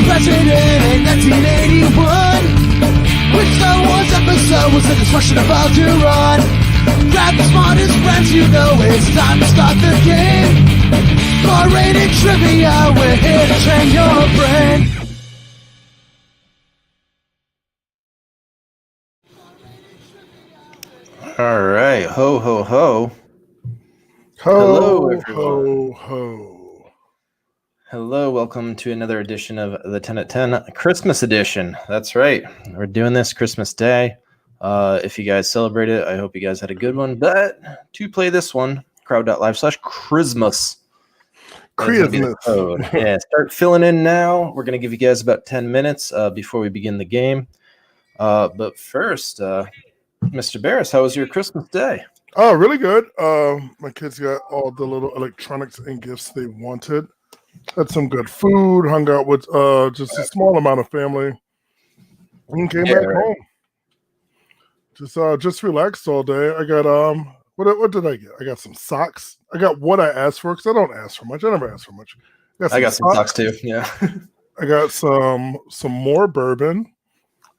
president in 1981. Which Star Wars episode was the destruction about to run? Grab the smartest friends, you know it's time to start the game. R-rated trivia, we're here to train your brain. All right, ho, ho, ho. Hello, everyone. ho. Hello, welcome to another edition of the 10 at 10 Christmas edition. That's right, we're doing this Christmas Day. If you guys celebrate it, I hope you guys had a good one. But to play this one, crowd.live/Christmas. Yeah, start filling in now. We're going to give you guys about 10 minutes before we begin the game. But first, Mr. Barris, how was your Christmas Day? Oh, really good. My kids got all the little electronics and gifts they wanted. Had some good food, hung out with just a small amount of family, and came back home. Just relaxed all day. I got what did I get? I got some socks. I got what I asked for because I don't ask for much. I never ask for much. I got some socks too. Yeah. I got some more bourbon.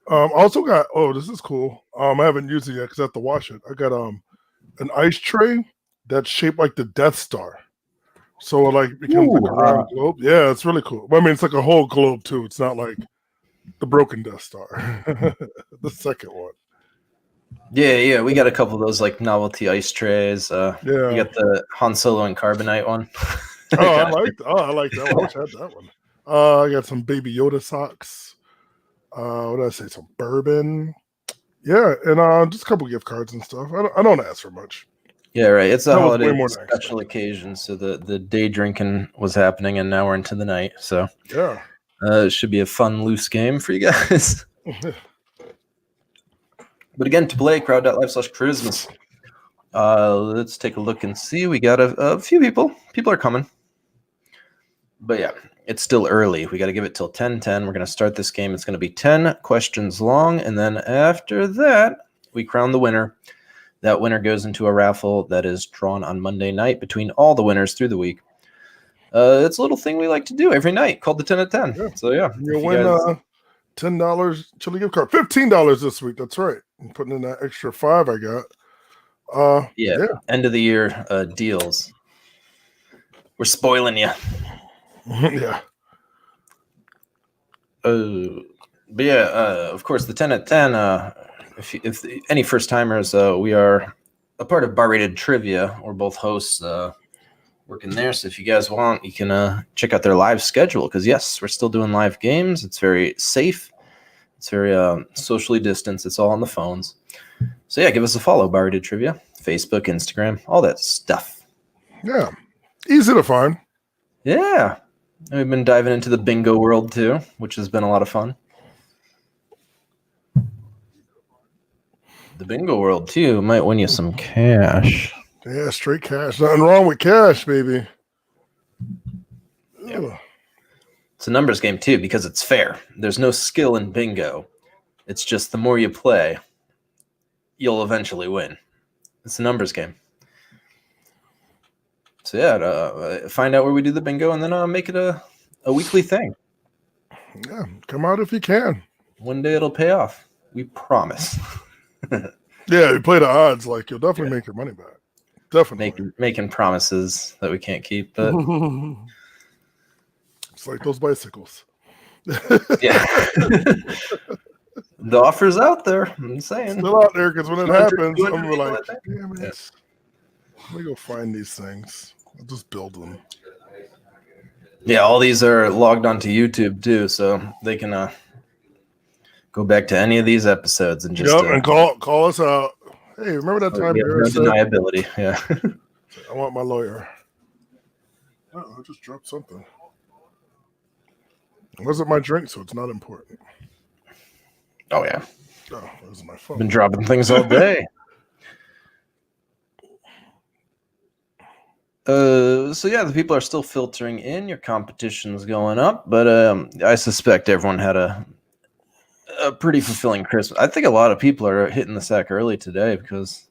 Also got this is cool. I haven't used it yet because I have to wash it. I got an ice tray that's shaped like the Death Star. So it like becomes like a round globe. Yeah, it's really cool. I mean, it's like a whole globe too. It's not like the broken Death Star. The second one. Yeah. We got a couple of those like novelty ice trays. You got the Han Solo and Carbonite one. I like that one. I wish I had that one. I got some Baby Yoda socks. What did I say? Some bourbon. Yeah, and just a couple gift cards and stuff. I don't ask for much. Yeah, right. It's a holiday special occasion, so the day drinking was happening, and now we're into the night. So yeah, it should be a fun, loose game for you guys. But again, to play crowd.live/Christmas. Let's take a look and see. We got a few people. People are coming. But yeah, it's still early. We got to give it till 10:10. We're going to start this game. It's going to be 10 questions long. And then after that, we crown the winner. That winner goes into a raffle that is drawn on Monday night between all the winners through the week. It's a little thing we like to do every night called the 10 at 10. Yeah. So yeah. You'll win $10 chili gift card. $15 this week. That's right. I'm putting in that extra $5 I got. End of the year deals. We're spoiling you. Yeah. But yeah, of course, the 10 at 10, if any first timers, we are a part of Bar-Rated Trivia. We're both hosts working there. So if you guys want, you can check out their live schedule because, yes, we're still doing live games. It's very safe. It's very socially distanced. It's all on the phones. So yeah, give us a follow, Bar-Rated Trivia, Facebook, Instagram, all that stuff. Yeah. Easy to find. Yeah. And we've been diving into the bingo world too, which has been a lot of fun. The bingo world too might win you some cash. Yeah, straight cash. Nothing wrong with cash, baby. Yeah. It's a numbers game too because it's fair. There's no skill in bingo. It's just the more you play, you'll eventually win. It's a numbers game. So yeah, find out where we do the bingo and then make it a weekly thing. Yeah, come out if you can. One day it'll pay off. We promise. Yeah, you play the odds, like you'll definitely make your money back. Definitely. Making promises that we can't keep, but it's like those bicycles. Yeah. The offer's out there. I'm saying. Still out there because when it happens, I'm like, damn it. Yes. Let me go find these things. I'll just build them. Yeah, all these are logged onto YouTube too, so they can go back to any of these episodes and just and call us out. Hey, remember that time? No deniability. Yeah. I want my lawyer. Oh, I just dropped something. It wasn't my drink, so it's not important. Oh yeah. Oh, that was my phone. Been dropping things all day. So yeah, the people are still filtering in. Your competition's going up, but I suspect everyone had a pretty fulfilling Christmas. I think a lot of people are hitting the sack early today because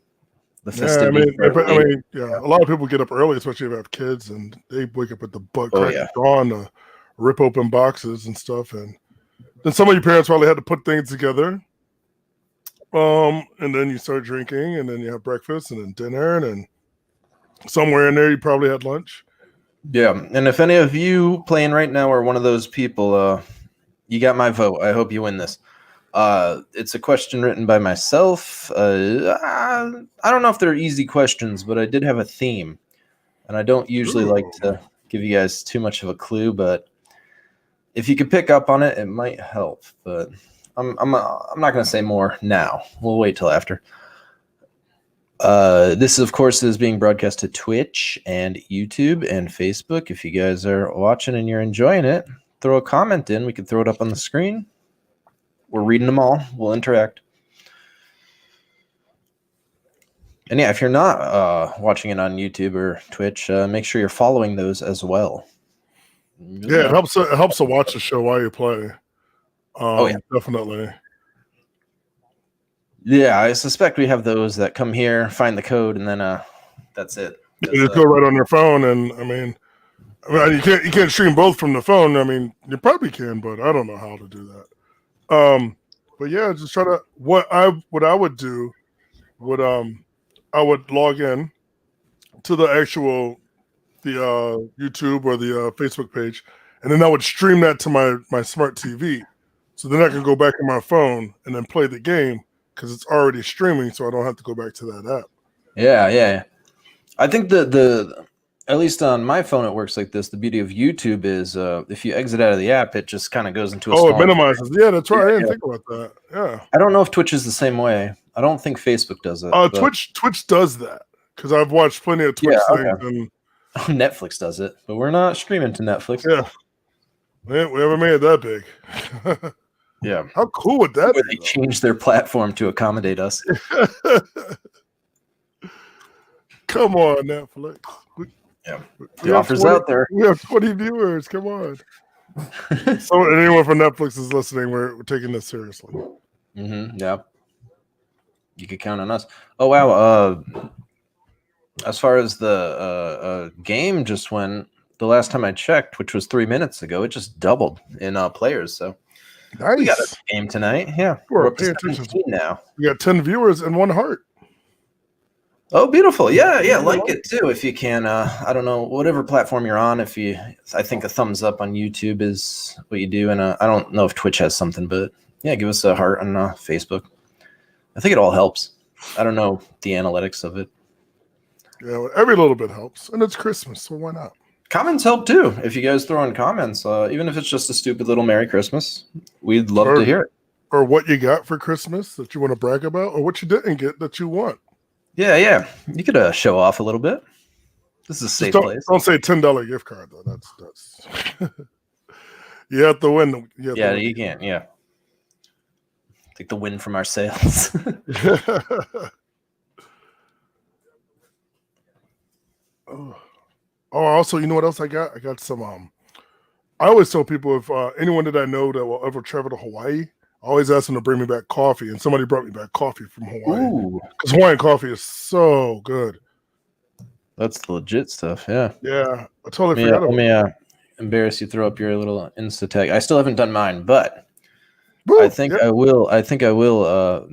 the festivities. I mean, a lot of people get up early, especially if they have kids, and they wake up at the butt crack of dawn to rip open boxes and stuff. And then some of your parents probably had to put things together. And then you start drinking, and then you have breakfast, and then dinner, and then somewhere in there you probably had lunch. Yeah, and if any of you playing right now are one of those people, you got my vote. I hope you win this. It's a question written by myself. I don't know if they're easy questions, but I did have a theme, and I don't usually like to give you guys too much of a clue, but if you could pick up on it, it might help. But I'm not going to say more now. We'll wait till after. This, of course, is being broadcast to Twitch and YouTube and Facebook. If you guys are watching and you're enjoying it, throw a comment in. We can throw it up on the screen. We're reading them all. We'll interact. And yeah, if you're not watching it on YouTube or Twitch, make sure you're following those as well. Yeah, it helps to watch the show while you play. Yeah, definitely. Yeah, I suspect we have those that come here, find the code, and then that's it. They just go right on their phone, and I mean, you can't stream both from the phone. I mean, you probably can, but I don't know how to do that. But yeah, just try to what I would do would I would log in to the actual YouTube or the Facebook page, and then I would stream that to my smart TV. So then I can go back in my phone and then play the game because it's already streaming, so I don't have to go back to that app. Yeah. I think the at least on my phone it works like this. The beauty of YouTube is if you exit out of the app, it just kind of goes into a it minimizes. Yeah, that's right. I didn't think about that. Yeah. I don't know if Twitch is the same way. I don't think Facebook does it. Twitch does that because I've watched plenty of Twitch things. And Netflix does it, but we're not streaming to Netflix. Yeah. We haven't made it that big. Yeah. How cool would that be? They changed their platform to accommodate us. Come on, Netflix. The offer's out there. We have 20 viewers. Come on. So anyone from Netflix is listening, we're taking this seriously. Mm-hmm. Yeah. You could count on us. Oh, wow. As far as the game just went, the last time I checked, which was 3 minutes ago, it just doubled in players. So nice. We got a game tonight. Yeah. We're up to 17 now. We got 10 viewers and 1 heart. Oh, beautiful. Yeah, like it too if you can. I don't know, whatever platform you're on, I think a thumbs up on YouTube is what you do. And I don't know if Twitch has something, but yeah, give us a heart on Facebook. I think it all helps. I don't know the analytics of it. Yeah, well, every little bit helps. And it's Christmas, so why not? Comments help too. If you guys throw in comments, even if it's just a stupid little Merry Christmas, we'd love to hear it. Or what you got for Christmas that you want to brag about, or what you didn't get that you want. Yeah. You could show off a little bit. This is a safe place. Don't say $10 gift card though. That's you have to win. You can't. Yeah. Take the win from our sales. Also, you know what else I got? I got some. I always tell people if anyone that I know that will ever travel to Hawaii, I always ask them to bring me back coffee, and somebody brought me back coffee from Hawaii. Because Hawaiian coffee is so good. That's the legit stuff. Yeah. Yeah, I totally forgot about it. Let me embarrass you. Throw up your little Insta tag. I still haven't done mine, but I think I will. I think I will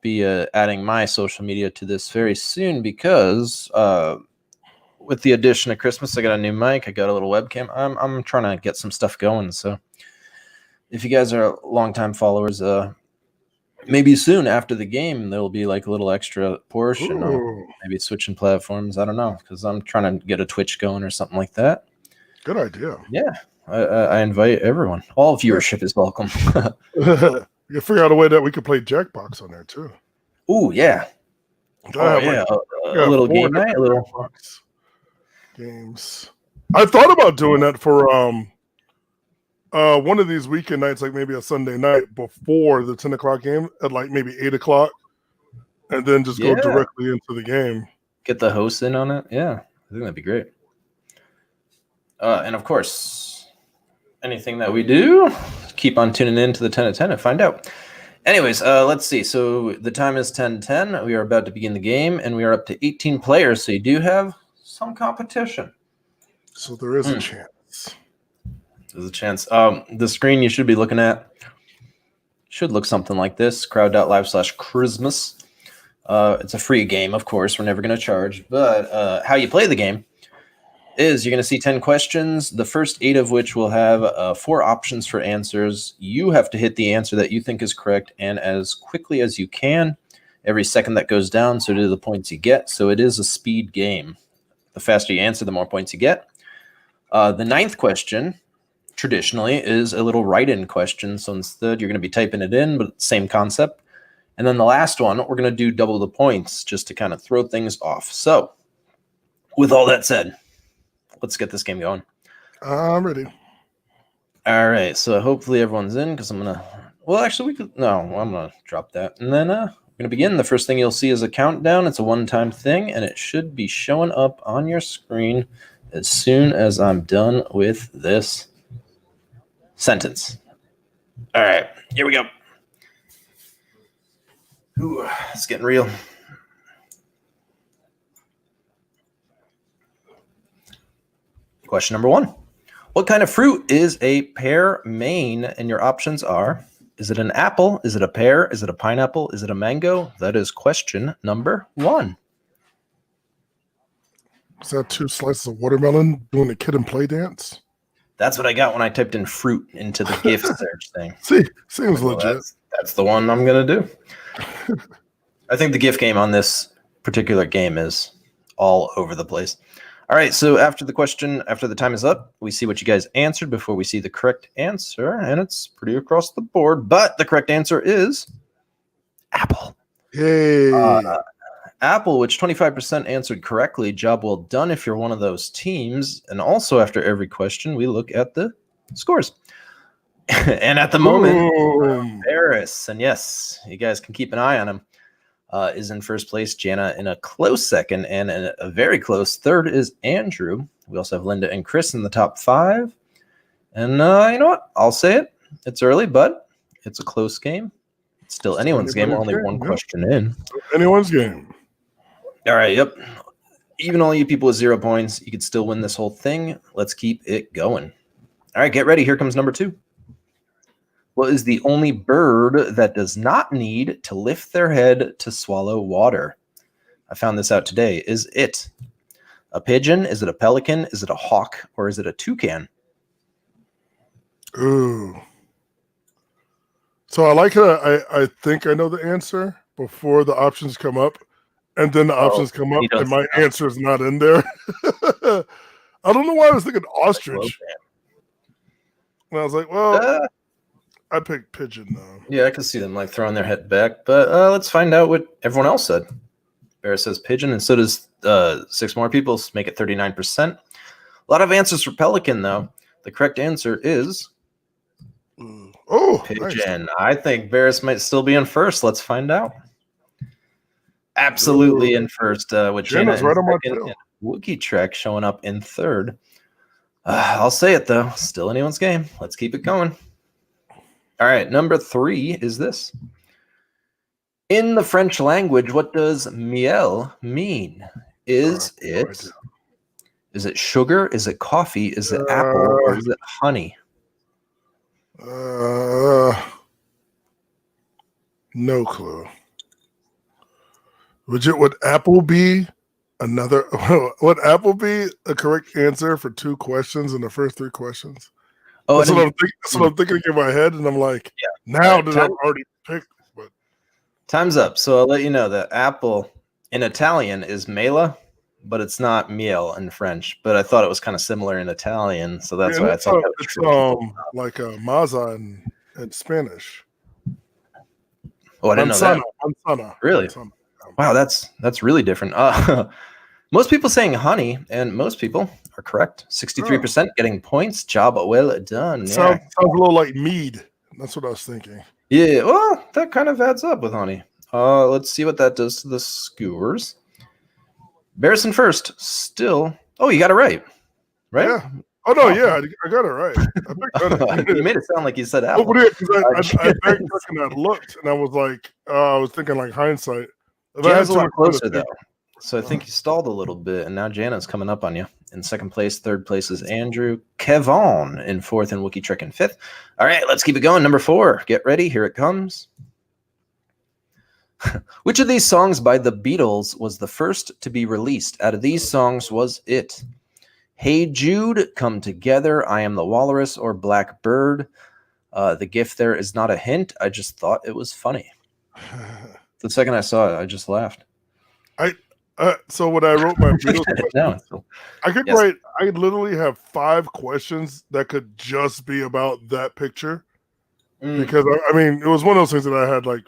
be adding my social media to this very soon because. With the addition of Christmas, I got a new mic. I got a little webcam. I'm trying to get some stuff going. So if you guys are longtime followers, maybe soon after the game, there'll be like a little extra portion. Maybe switching platforms. I don't know, because I'm trying to get a Twitch going or something like that. Good idea. Yeah. I invite everyone. All viewership is welcome. You can figure out a way that we could play Jackbox on there too. Ooh, yeah. A little game night, a little Jackbox games. I thought about doing that for one of these weekend nights, like maybe a Sunday night before the 10 o'clock game at like maybe 8 o'clock, and then just go directly into the game. Get the host in on it. Yeah, I think that'd be great. And of course, anything that we do, keep on tuning in to the 10 at 10 and find out. Anyways, let's see. So the time is 10:10. We are about to begin the game, and we are up to 18 players. So you do have some competition. So there is a chance. There's a chance. The screen you should be looking at should look something like this. Crowd.live/Christmas. It's a free game, of course. We're never going to charge. But how you play the game is you're going to see 10 questions, the first 8 of which will have 4 options for answers. You have to hit the answer that you think is correct and as quickly as you can. Every second that goes down, so do the points you get. So it is a speed game. The faster you answer, the more points you get. The 9th question, traditionally, is a little write-in question. So instead, you're going to be typing it in, but same concept. And then the last one, we're going to do double the points just to kind of throw things off. So with all that said, let's get this game going. I'm ready. All right. So hopefully everyone's in because I'm going to... Well, actually, we could... No, I'm going to drop that. And then we're going to begin. The first thing you'll see is a countdown. It's a one-time thing, and it should be showing up on your screen as soon as I'm done with this sentence. All right. Here we go. Ooh, it's getting real. Question number 1. What kind of fruit is a pearmain? And your options are, is it an apple? Is it a pear? Is it a pineapple? Is it a mango? That is question number 1. Is that 2 slices of watermelon doing the kid and play dance? That's what I got when I typed in fruit into the gift search thing. See, seems legit. That's the one I'm going to do. I think the gift game on this particular game is all over the place. All right, so after the time is up, we see what you guys answered before we see the correct answer, and it's pretty across the board, but the correct answer is apple. Yay. Apple, which 25% answered correctly. Job well done if you're one of those teams. And also after every question, we look at the scores. And at the moment, Paris, and yes, you guys can keep an eye on him, is in first place. Jana in a close second, and in a very close third is Andrew. We also have Linda and Chris in the top 5. And you know what? I'll say it. It's early, but it's a close game. It's still anyone's game. We're only one question in. Anyone's game. All right, yep. Even all you people with 0 points, you could still win this whole thing. Let's keep it going. All right, get ready. Here comes number 2. What is the only bird that does not need to lift their head to swallow water? I found this out today. Is it a pigeon? Is it a pelican? Is it a hawk? Or is it a toucan? Ooh. So I like it. I think I know the answer before the options come up. And then the options come up, and my answer is not in there. I don't know why I was thinking ostrich. And I was like, well, I picked pigeon, though. Yeah, I can see them like throwing their head back. But let's find out what everyone else said. Bear says pigeon, and so does 6 more people. So make it 39%. A lot of answers for pelican, though. The correct answer is pigeon. Nice. I think Barris might still be in first. Let's find out. Absolutely in first, with Jana right on my second, Wookie Trek showing up in third. I'll say it, though. Still anyone's game. Let's keep it going. All right, number 3 is this. In the French language, what does miel mean? Is it sugar? Is it coffee? Is it apple? Or is it honey? No clue. Would apple be another? Would apple be a correct answer for 2 questions in the first 3 questions? Oh, that's what I'm thinking in my head, and I'm like, now that I've already picked. But time's up. So I'll let you know that apple in Italian is mela, but it's not miel in French. But I thought it was kind of similar in Italian, so that's why I thought that was it's like maza in Spanish. Oh, I didn't know that. Manzana. Really? Manzana. Wow, that's really different. Most people saying honey, and most people are correct. 63% getting points. Job well done. Sounds a little like mead. That's what I was thinking. Yeah, well, that kind of adds up with honey. Let's see what that does to the scores. Barrison first. Still. Oh, you got it right. Right? Yeah. Oh, no, yeah, I got it right. I picked you made it sound like you said apple. I looked, and I was like, I was thinking like hindsight. Jana's a lot closer, though. So I think you stalled a little bit, and now Jana's coming up on you. In second place, third place is Andrew. Kevon in fourth, and Wookie Trick in fifth. All right, let's keep it going. Number 4. Get ready. Here it comes. Which of these songs by the Beatles was the first to be released? Out of these songs was it Hey Jude, Come Together, I Am the Walrus, or Blackbird? The gift there is not a hint. I just thought it was funny. The second I saw it, I just laughed. So when I wrote my Beatles questions, I could write. I literally have 5 questions that could just be about that picture, because I mean, it was one of those things that I had like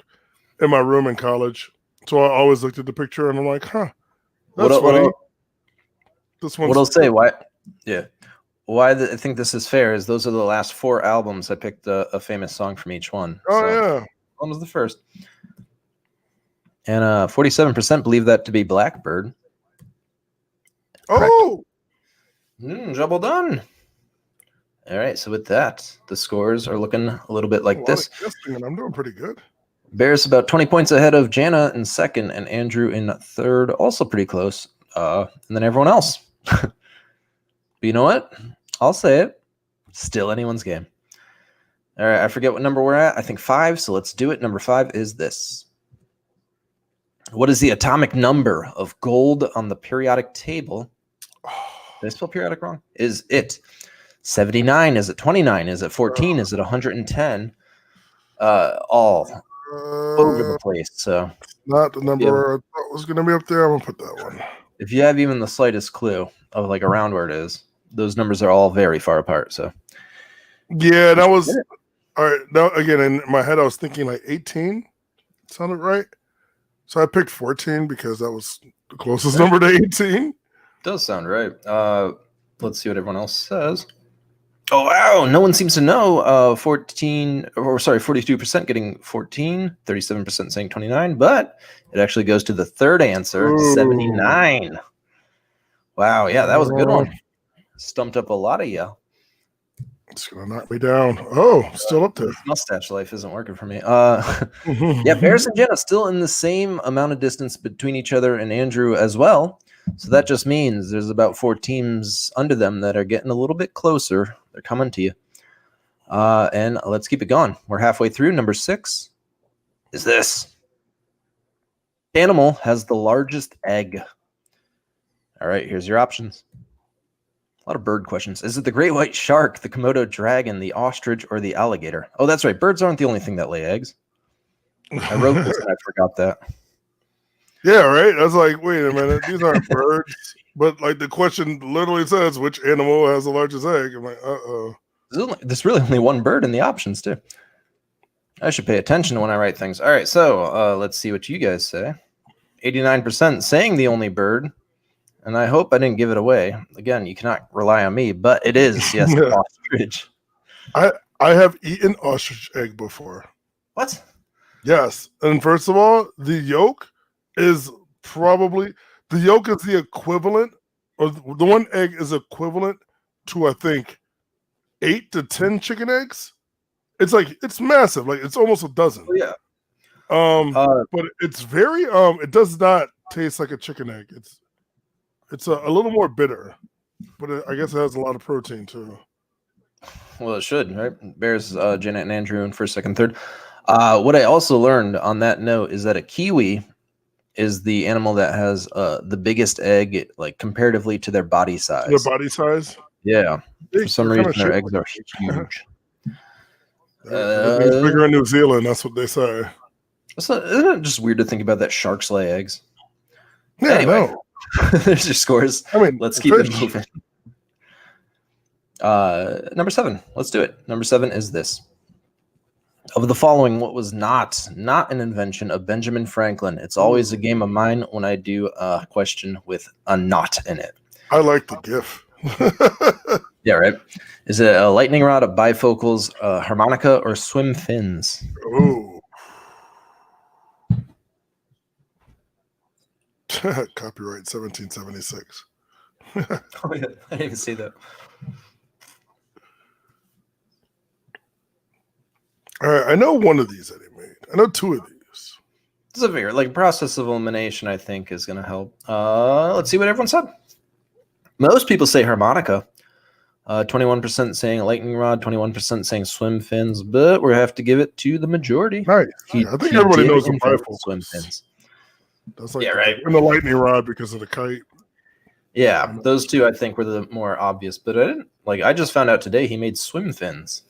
in my room in college. So I always looked at the picture and I'm like, "Huh, that's funny." This one's what I'll say, why? Yeah, why I think this is fair is those are the last 4 albums. I picked a famous song from each one. Oh yeah, one was the first. And 47% believe that to be Blackbird. Oh, double done. All right, so with that, the scores are looking a little bit like this. I'm doing pretty good. Bear's about 20 points ahead of Jana in second, and Andrew in third, also pretty close. And then everyone else. But you know what? I'll say it. Still anyone's game. All right, I forget what number we're at. I think 5, so let's do it. Number 5 is this. What is the atomic number of gold on the periodic table? Did I spell periodic wrong? Is it 79? Is it 29? Is it 14? Is it 110? All over the place. So not the number I thought was going to be up there. I'm going to put that one. If you have even the slightest clue of like around where it is, those numbers are all very far apart. So yeah, that was all right. Now again, in my head, I was thinking like 18 sounded right. So I picked 14 because that was the closest number to 18. Does sound right. Let's see what everyone else says. Oh, wow. No one seems to know. 42% getting 14, 37% saying 29, but it actually goes to the third answer, 79. Wow. Yeah, that was a good one. Stumped up a lot of you. It's going to knock me down. Oh, still up there. Mustache life isn't working for me. Yeah, Bears and Jenna still in the same amount of distance between each other and Andrew as well. So that just means there's about 4 teams under them that are getting a little bit closer. They're coming to you. And let's keep it going. We're halfway through. Number 6 is this. Animal has the largest egg. All right, here's your options. A lot of bird questions. Is it the great white shark, the Komodo dragon, the ostrich, or the alligator? Oh, that's right. Birds aren't the only thing that lay eggs. I wrote this and I forgot that. Yeah, right? I was like, wait a minute. These aren't birds. But like the question literally says, which animal has the largest egg? I'm like, uh-oh. There's really only one bird in the options, too. I should pay attention when I write things. All right, so let's see what you guys say. 89% saying the only bird. And I hope I didn't give it away. Again, you cannot rely on me, but it is, yes, ostrich. I have eaten ostrich egg before. What? Yes. And first of all, the yolk is probably the equivalent, or the one egg is equivalent to, I think, 8 to 10 chicken eggs. It's massive. Like it's almost a dozen. Oh, yeah. But it's very it does not taste like a chicken egg. It's a little more bitter, but I guess it has a lot of protein too. Well, it should, right? Bears, Janet, and Andrew in first, second, third. What I also learned on that note is that a kiwi is the animal that has the biggest egg, like comparatively to their body size. Their body size? Yeah. For some reason, their eggs are huge. It's bigger in New Zealand. That's what they say. Isn't it just weird to think about that sharks lay eggs? Yeah, anyway. no. There's your scores. I mean, let's keep it moving. Number 7. Let's do it. Number 7 is this. Of the following, what was not an invention of Benjamin Franklin? It's always a game of mine when I do a question with a not in it. I like the GIF. Yeah, right. Is it a lightning rod, a bifocals, a harmonica, or swim fins? Oh. Copyright 1776. Oh, yeah. I didn't even see that. All right, I know one of these that he made. I know 2 of these. severe. Like process of elimination, I think, is going to help. Let's see what everyone said. Most people say harmonica. 21% saying lightning rod, 21% saying swim fins, but we have to give it to the majority. Nice. He, I think he everybody did knows the invoke bifocal. swim fins. That's like Yeah, right. And the lightning rod because of the kite. Yeah, those two I think were the more obvious, but I just found out today he made swim fins.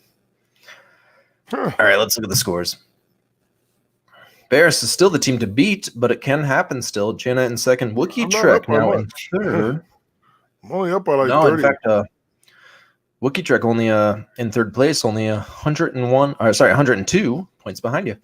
Huh. All right, let's look at the scores. Barris is still the team to beat, but it can happen still. Jenna in second, Wookiee I'm not Trek up by now in much. third. I'm only up by like No, 30. in fact, Wookiee Trek only in third place, only 102 points behind you.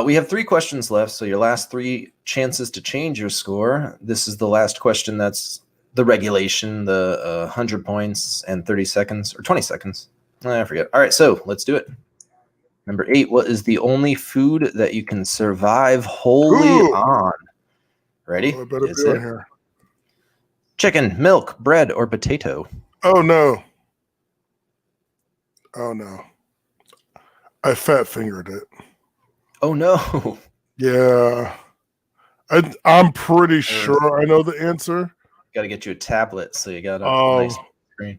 We have 3 questions left, so your last 3 chances to change your score. This is the last question. That's the regulation, the 100 points and 30 seconds or 20 seconds. I forget. All right, so let's do it. Number 8, what is the only food that you can survive wholly on? Ready? Oh, I better Is be on it here. chicken, milk, bread, or potato? Oh, no. Oh, no. I fat fingered it. Oh, no. Yeah. I'm pretty sure I know the answer. Got to get you a tablet, so you got a nice screen.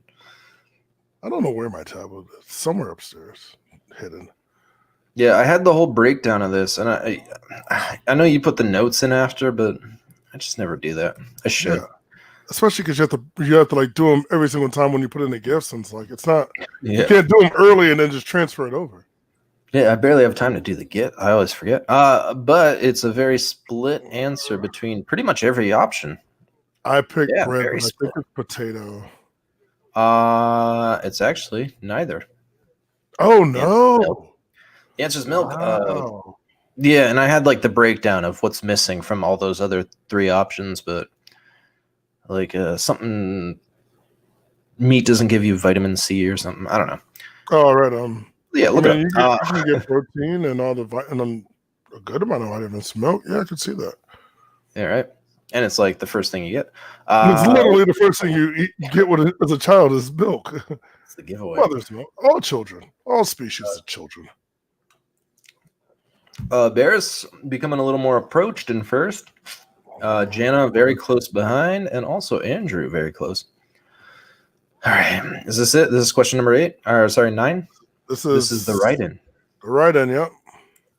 I don't know where my tablet is. Somewhere upstairs. Hidden. Yeah, I had the whole breakdown of this, and I know you put the notes in after, but I just never do that. I should. Yeah. Especially because you have to like do them every single time when you put in the gifts, and it's not. You can't do them early and then just transfer it over. Yeah, I barely have time to do the get. I always forget. But it's a very split answer between pretty much every option. I picked bread, but I think it's potato. It's actually neither. Oh no. The answer's milk. Wow. Yeah, and I had like the breakdown of what's missing from all those other 3 options, but like something meat doesn't give you vitamin C or something. I don't know. All right. Yeah, look at you can get protein and all and a good amount of vitamins. Milk, yeah, I can see that. Yeah, right. And it's like the first thing you get. It's literally the first thing you get as a child is milk. It's the giveaway. Mother's milk. All children, all species of children. Barris becoming a little more approached in first. Jana very close behind, and also Andrew very close. All right, is this it? This is question number 8. Or sorry, 9. This is the write-in. The write-in, yep.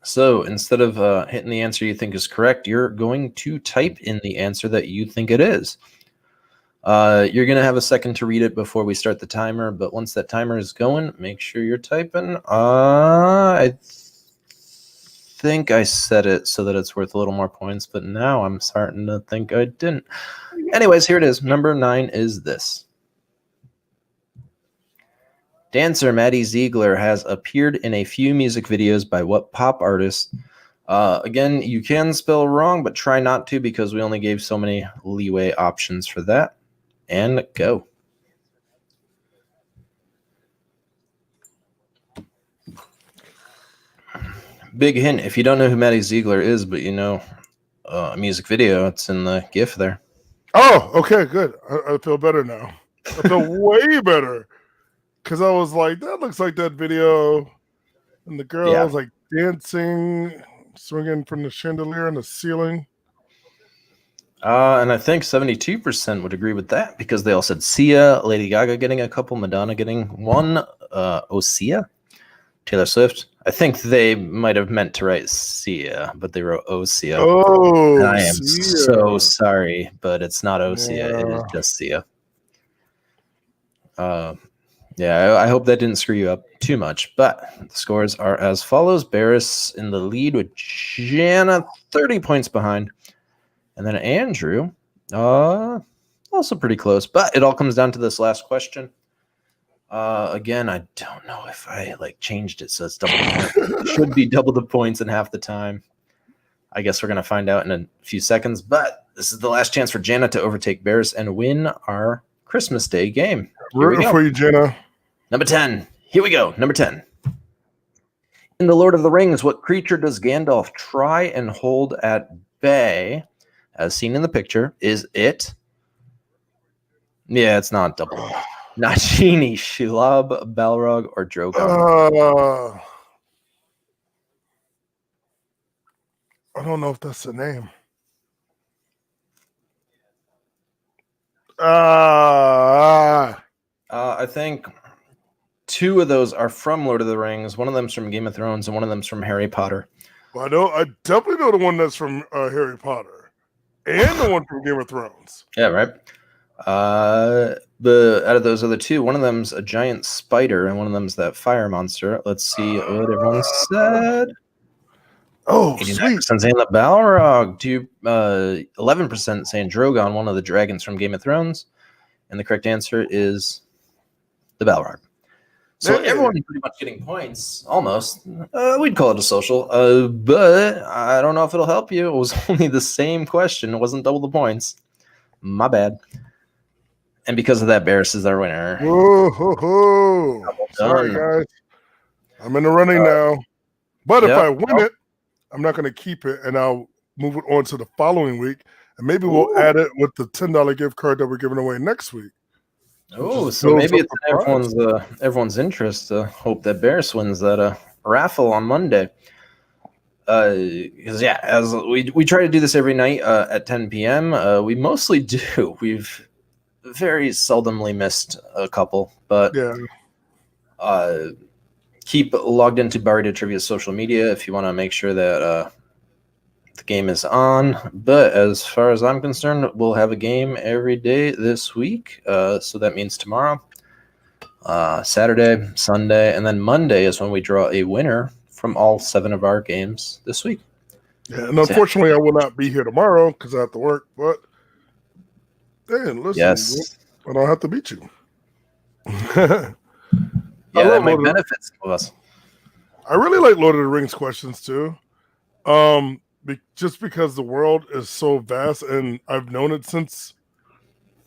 So instead of hitting the answer you think is correct, you're going to type in the answer that you think it is. You're going to have a second to read it before we start the timer, but once that timer is going, make sure you're typing. I think I set it so that it's worth a little more points, but now I'm starting to think I didn't. Anyways, here it is. Number 9 is this. Dancer Maddie Ziegler has appeared in a few music videos by what pop artist? Again, you can spell wrong, but try not to because we only gave so many leeway options for that. And go. Big hint, if you don't know who Maddie Ziegler is, but you know a music video, it's in the GIF there. Oh, okay, good. I feel better now. I feel way better. Because I was like, that looks like that video. And the girl was like dancing, swinging from the chandelier in the ceiling. And I think 72% would agree with that because they all said Sia, Lady Gaga getting a couple, Madonna getting one, Osia, Taylor Swift. I think they might have meant to write Sia, but they wrote Osia. Oh, and I am so sorry, but it's not Osia. Yeah. It is just Sia. Yeah, I hope that didn't screw you up too much, but the scores are as follows. Barris in the lead with Jana 30 points behind. And then Andrew, also pretty close, but it all comes down to this last question. Again, I don't know if I changed it so it's double the points. It should be double the points in half the time. I guess we're going to find out in a few seconds, but this is the last chance for Jana to overtake Barris and win our Christmas Day game. Rooting for you, Jana. Number 10. Here we go. Number 10. In The Lord of the Rings, what creature does Gandalf try and hold at bay, as seen in the picture? Is it? Yeah, it's not double. Not Genie, Shelob, Balrog, or Drogon. I don't know if that's the name. I I think 2 of those are from Lord of the Rings. One of them's from Game of Thrones, and one of them's from Harry Potter. I definitely know the one that's from Harry Potter and the one from Game of Thrones. Yeah, right. Out of those other 2, one of them's a giant spider, and one of them's that fire monster. Let's see what everyone said. Oh, 89% sweet. saying the Balrog. 11% saying Drogon, one of the dragons from Game of Thrones, and the correct answer is the Balrog. So Hey. everyone's pretty much getting points, almost. We'd call it a social, but I don't know if it'll help you. It was only the same question. It wasn't double the points. My bad. And because of that, Barris is our winner. Whoa, ho, ho. Sorry, guys. I'm in the running now. But if I win it, I'm not going to keep it, and I'll move it on to the following week. And maybe we'll add it with the $10 gift card that we're giving away next week. Oh, so maybe it's in everyone's interest to hope that Barris wins that raffle on Monday. Because as we try to do this every night at 10 p.m. We mostly do. We've very seldomly missed a couple, but keep logged into Barita Trivia's social media if you want to make sure that the game is on. But as far as I'm concerned, we'll have a game every day this week. So that means tomorrow, Saturday, Sunday, and then Monday is when we draw a winner from all 7 of our games this week. Yeah, and unfortunately, I will not be here tomorrow because I have to work. But Dan, listen, I don't have to beat you. Yeah, that might benefit some of us. I really like Lord of the Rings questions too. Just because the world is so vast, and I've known it since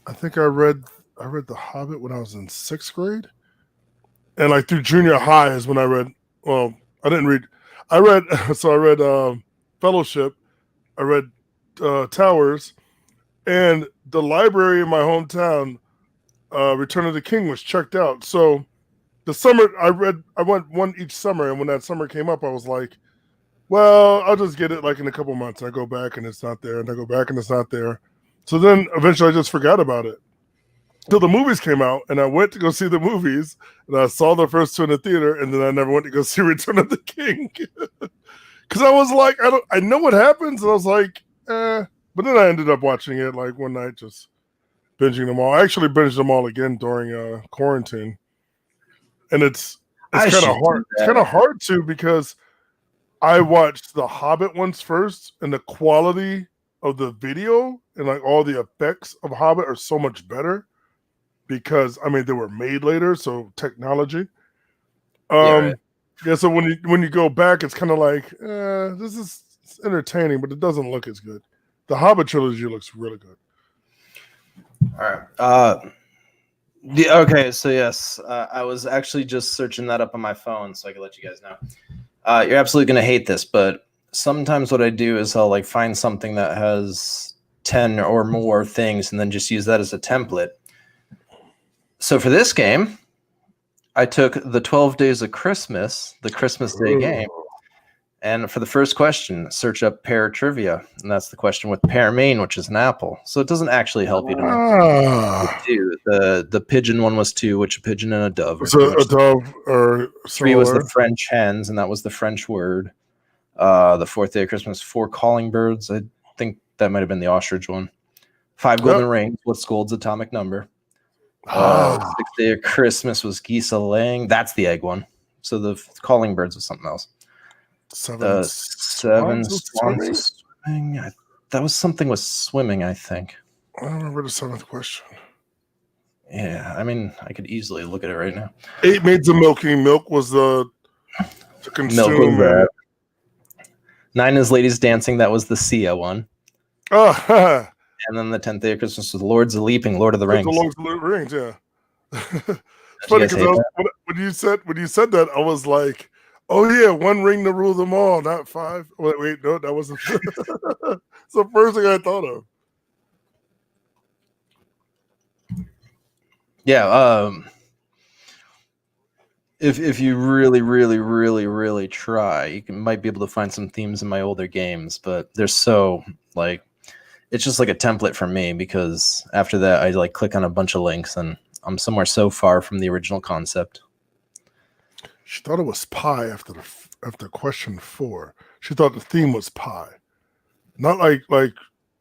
I think I read The Hobbit when I was in 6th grade, and like through junior high is when I read. Well, I didn't read. I read Fellowship. I read Towers, and the library in my hometown, Return of the King, was checked out. So the summer I went one each summer, and when that summer came up, I was like, well, I'll just get it like in a couple months. I go back and it's not there, and I go back and it's not there. So then eventually I just forgot about it. Till the movies came out, and I went to go see the movies, and I saw the first 2 in the theater, and then I never went to go see Return of the King. Because I was like, I know what happens, and I was like, But then I ended up watching it like one night, just binging them all. I actually binged them all again during quarantine. And it's kind of hard. It's kind of hard too, because I watched the Hobbit ones first, and the quality of the video and like all the effects of Hobbit are so much better because they were made later, so technology. So when you go back, it's kind of like this is entertaining, but it doesn't look as good. The Hobbit trilogy looks really good. All right. Okay, so yes, I was actually just searching that up on my phone so I could let you guys know. You're absolutely going to hate this, but sometimes what I do is I'll like find something that has 10 or more things and then just use that as a template. So for this game, I took the 12 Days of Christmas, the Christmas Day game. And for the first question, search up pear trivia. And that's the question with pearmain, which is an apple. So it doesn't actually help you to know. The pigeon one was 2, which a pigeon and a dove. So a dove or 3 was the French hens, and that was the French word. The 4th Day of Christmas, 4 calling birds. I think that might have been the ostrich one. 5 golden rings. What's gold's atomic number? 6th Day of Christmas was geese a laying. That's the egg one. So the calling birds was something else. 7 swans of swimming. That was something with swimming, I think. I don't remember the 7th question. Yeah, I could easily look at it right now. 8 maids of milking. Milk was to consume. Milk 9 is ladies dancing. That was the Sia one. And then the 10th Day of Christmas was Lords of Leaping, Lord of the Rings. The Lords of the Rings, yeah. It's funny because when you said that, I was like, oh yeah, 1 ring to rule them all, not 5. Wait, no, that wasn't. It's the first thing I thought of. Yeah. if you really try, might be able to find some themes in my older games, but they're so like it's just like a template for me because after that I like click on a bunch of links and I'm somewhere so far from the original concept. She thought it was pi after question 4. She thought the theme was pi, not like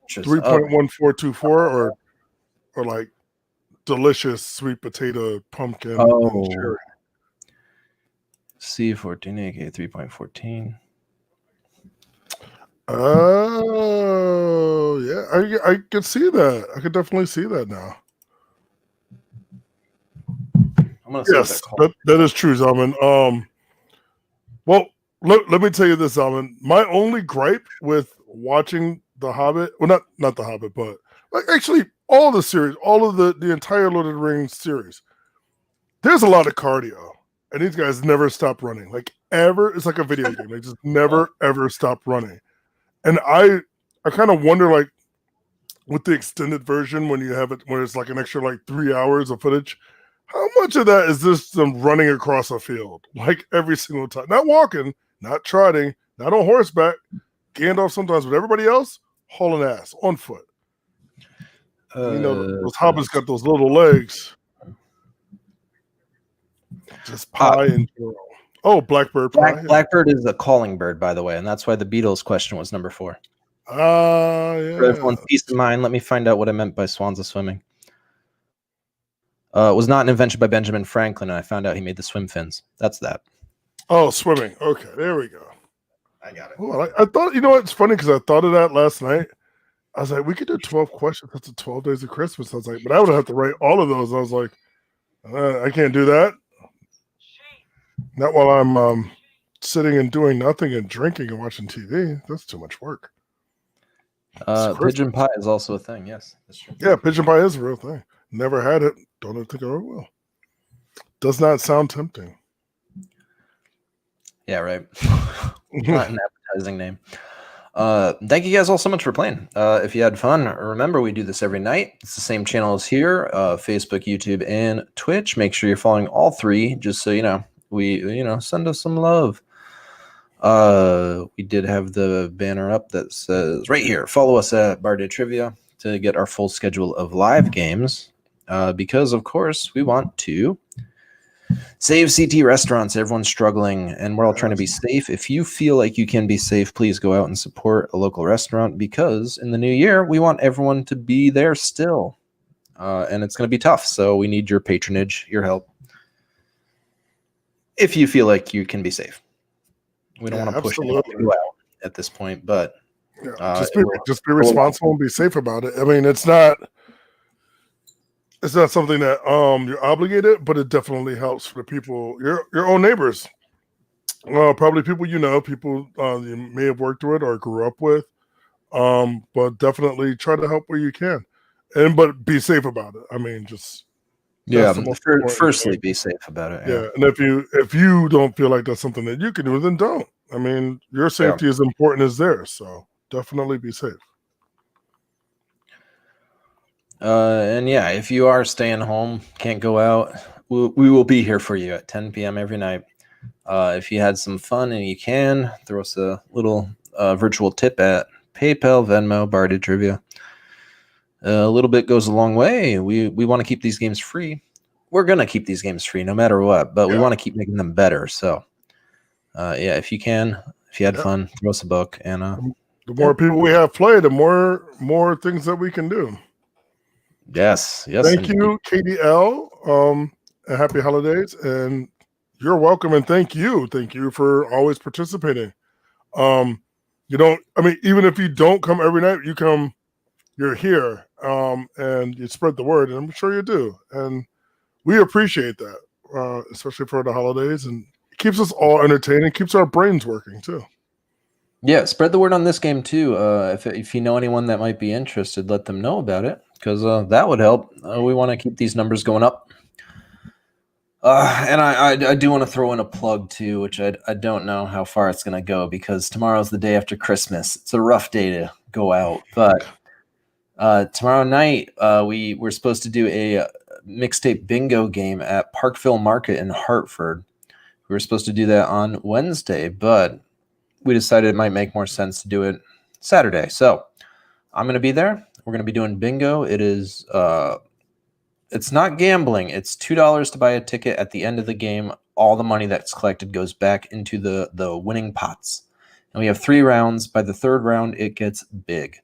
3.1424 or like delicious sweet potato pumpkin and cherry. C14 aka 3.14. Oh yeah, I could see that. I could definitely see that now. I'm gonna Yes, that is true, Zalman. Well, let me tell you this, Zalman. My only gripe with watching The Hobbit, well, not The Hobbit, but like actually all the series, all of the entire Lord of the Rings series, there's a lot of cardio, and these guys never stop running. Like ever, it's like a video game. They just never ever stop running. And I kind of wonder, like, with the extended version, when you have it, where it's like an extra like 3 hours of footage, how much of that is this them running across a field, like every single time? Not walking, not trotting, not on horseback. Gandalf sometimes, but everybody else hauling ass on foot. Those hobbits got those little legs. Just pie and Jero. Oh, blackbird pie. Blackbird is a calling bird, by the way, and that's why the Beatles question was number 4. Yeah. For everyone's peace of mind, let me find out what I meant by swans of swimming. It was not an invention by Benjamin Franklin, and I found out he made the swim fins. That's that. Oh, swimming. Okay, there we go. I got it. Well, I thought, you know what? It's funny because I thought of that last night. I was like, we could do 12 questions. That's the 12 days of Christmas. I was like, but I would have to write all of those. I was like, I can't do that. Not while I'm sitting and doing nothing and drinking and watching TV. That's too much work. Pigeon pie is also a thing. Yes, that's true. Yeah, pigeon pie is a real thing. Never had it. Don't think I ever will. Does not sound tempting. Yeah, right. Not an appetizing name. Thank you guys all so much for playing. If you had fun, remember we do this every night. It's the same channel as here, Facebook, YouTube, and Twitch. Make sure you're following all 3, just so you know. Send us some love. We did have the banner up that says right here, follow us at Barday Trivia to get our full schedule of live games. Because of course we want to save CT restaurants. Everyone's struggling and we're all trying to be safe. If you feel like you can be safe, please go out and support a local restaurant, because in the new year we want everyone to be there still. And it's going to be tough. So we need your patronage, your help. If you feel like you can be safe. We don't want to push anyone to go out at this point, but just be responsible and be safe about it. I mean, it's not something that you're obligated, but it definitely helps for the people, your own neighbors. Probably people people you may have worked with or grew up with. But definitely try to help where you can, but be safe about it. I mean, just firstly be safe about it. Yeah, and if you don't feel like that's something that you can do, then don't. I mean, your safety is important as theirs, so definitely be safe. And yeah, if you are staying home, can't go out, we will be here for you at 10 p.m. every night. If you had some fun and you can, throw us a little virtual tip at PayPal, Venmo, Barday Trivia. A little bit goes a long way. We want to keep these games free. We're going to keep these games free no matter what, but we want to keep making them better. So, if you can, if you had fun, throw us a book. And the more people we have play, the more things that we can do. Yes. Thank you, KDL. And happy holidays. And you're welcome. And thank you for always participating. Even if you don't come every night, you're here, and you spread the word, and I'm sure you do. And we appreciate that, especially for the holidays. And it keeps us all entertained and keeps our brains working too. Yeah, spread the word on this game too. If you know anyone that might be interested, let them know about it, because that would help. We want to keep these numbers going up. And I do want to throw in a plug too, which I don't know how far it's going to go, because tomorrow's the day after Christmas. It's a rough day to go out, but tomorrow night we're supposed to do a mixtape bingo game at Parkville Market in Hartford. We were supposed to do that on Wednesday, but we decided it might make more sense to do it Saturday. So I'm going to be there. We're going to be doing bingo. It is, it's not gambling. It's $2 to buy a ticket. At the end of the game, all the money that's collected goes back into the winning pots. And we have 3 rounds. By the 3rd round, it gets big.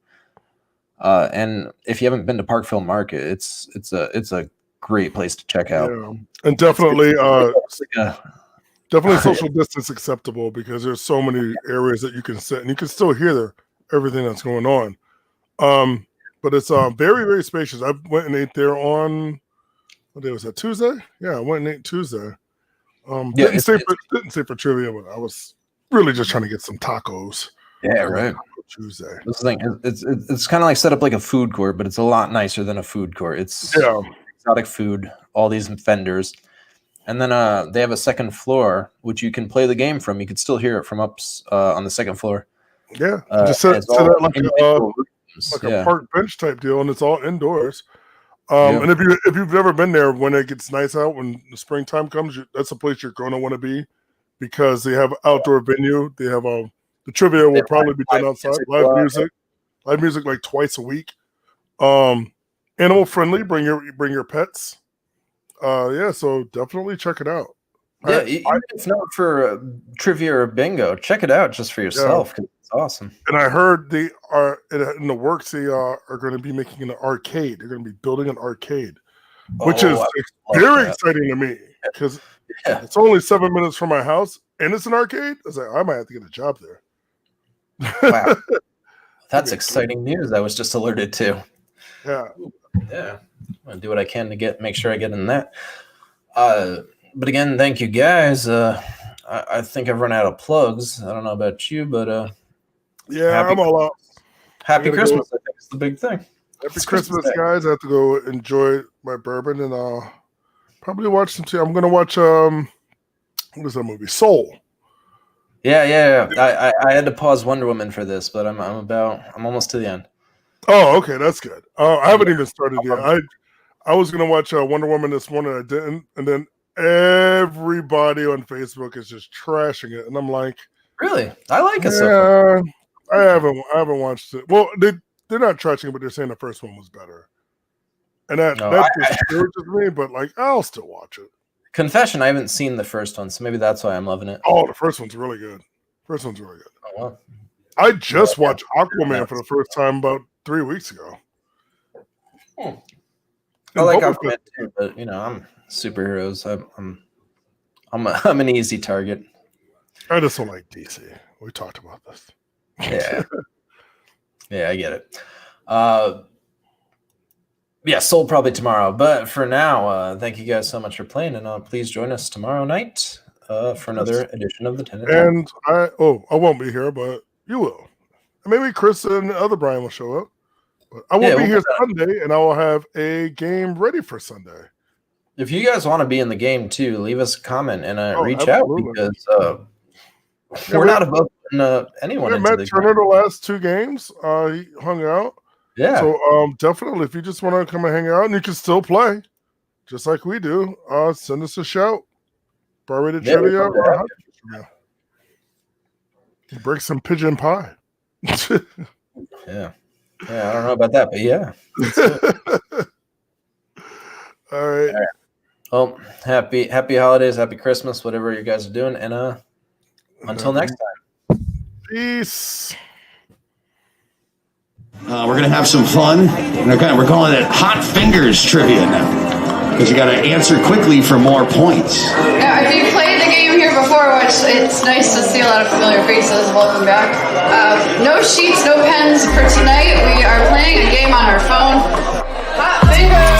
And if you haven't been to Parkville Market, it's a great place to check out. Yeah. And definitely, definitely social distance acceptable because there's so many areas that you can sit and you can still hear everything that's going on. But it's very, very spacious. I went and ate there on, what day was that, Tuesday? Yeah, I went and ate Tuesday. Didn't stay for trivia, but I was really just trying to get some tacos. Yeah, right. Tuesday. This thing, it's kind of like set up like a food court, but it's a lot nicer than a food court. It's exotic food, all these vendors. And then they have a second floor, which you can play the game from. You can still hear it from up on the second floor. Yeah, just set that like a park bench type deal, and it's all indoors. And if you've never been there, when it gets nice out, when the springtime comes, that's a place you're going to want to be because they have outdoor venue. They have the trivia will probably be done outside. Live music like twice a week. Animal friendly. Bring your pets. So definitely check it out. Yeah, even if not for trivia or bingo, check it out just for yourself because it's awesome. And I heard they are in the works. They are going to be making an arcade. They're going to be building an arcade, which is very exciting to me because it's only 7 minutes from my house and it's an arcade. I was like, I might have to get a job there. Wow, that's exciting news. I was just alerted to. Yeah. I'm gonna do what I can to make sure I get in that. But again, thank you guys. I think I've run out of plugs. I don't know about you, but I'm all out. Happy Christmas! I think it's the big thing. Happy Christmas, guys! I have to go enjoy my bourbon and probably watch some. I'm gonna watch what is that movie? Soul. Yeah. I had to pause Wonder Woman for this, but I'm almost to the end. Oh, okay, that's good. I haven't even started yet. I was gonna watch Wonder Woman this morning. I didn't, and then everybody on Facebook is just trashing it, and I'm like, really? I like it so far. I haven't watched it. Well, they're not trashing it, but they're saying the first one was better, and that discourages me. But like, I'll still watch it. Confession: I haven't seen the first one, so maybe that's why I'm loving it. Oh, the first one's really good. Oh, wow. I just watched Aquaman for the first time about 3 weeks ago. I like Aquaman too, but I'm superheroes. I'm an easy target. I just don't like DC. We talked about this. Yeah, I get it. Sold probably tomorrow, but for now, thank you guys so much for playing, and please join us tomorrow night for another edition of the Tenant. And I won't be here, but you will. Maybe Chris and the other Brian will show up. But I won't be here Sunday, and I will have a game ready for Sunday. If you guys want to be in the game too, leave us a comment and reach out because we're not above anyone. We met Turner the last 2 games. He hung out. Yeah. So definitely, if you just want to come and hang out, and you can still play, just like we do, send us a shout. Bar-rated trivia. Break some pigeon pie. Yeah, I don't know about that, but yeah. All right. Well, happy holidays, happy Christmas, whatever you guys are doing, and until next time. Peace. We're gonna have some fun. We're calling it Hot Fingers Trivia now because you got to answer quickly for more points. Now, if you played the game here before, which it's nice to see a lot of familiar faces, welcome back. No sheets, no pens for tonight. We are playing a game on our phone. Hot Fingers!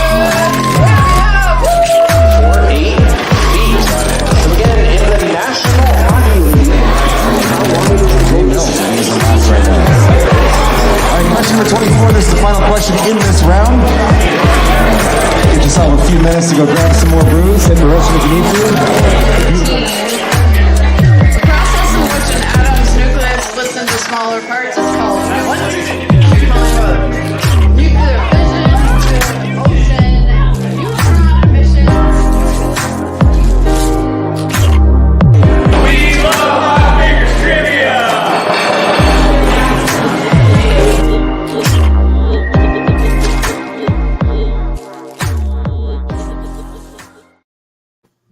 Question number 24, this is the final question in this round. Get yourself a few minutes to go grab some more brews, hit the restroom if you need to.